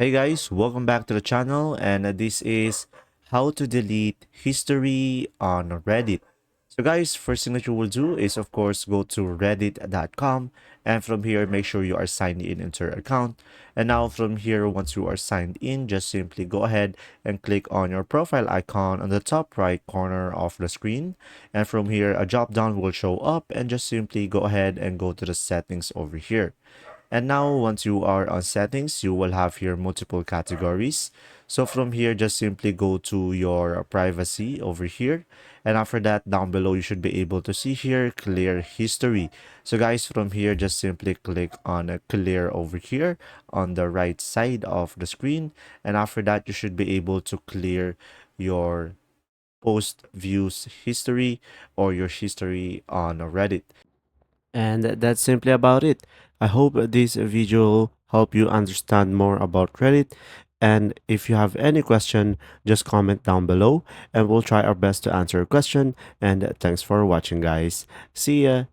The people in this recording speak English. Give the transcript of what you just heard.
Hey guys, welcome back to the channel, and this is how to delete history on Reddit. So guys, first thing that you will do is of course go to reddit.com, and from here make sure you are signed in into your account. And now from here, once you are signed in, just simply go ahead and click on your profile icon on the top right corner of the screen. And from here, a drop down will show up, and just simply go ahead and go to the settings over here. And now once you are on settings, you will have here multiple categories. So from here, just simply go to your privacy over here. And after that, down below, you should be able to see here clear history. So guys, from here, just simply click on clear over here on the right side of the screen. And after that, you should be able to clear your post views history or your history on Reddit. And that's simply about it. I hope this video help you understand more about Reddit. And if you have any question, just comment down below and we'll try our best to answer your question. And thanks for watching, guys. See ya.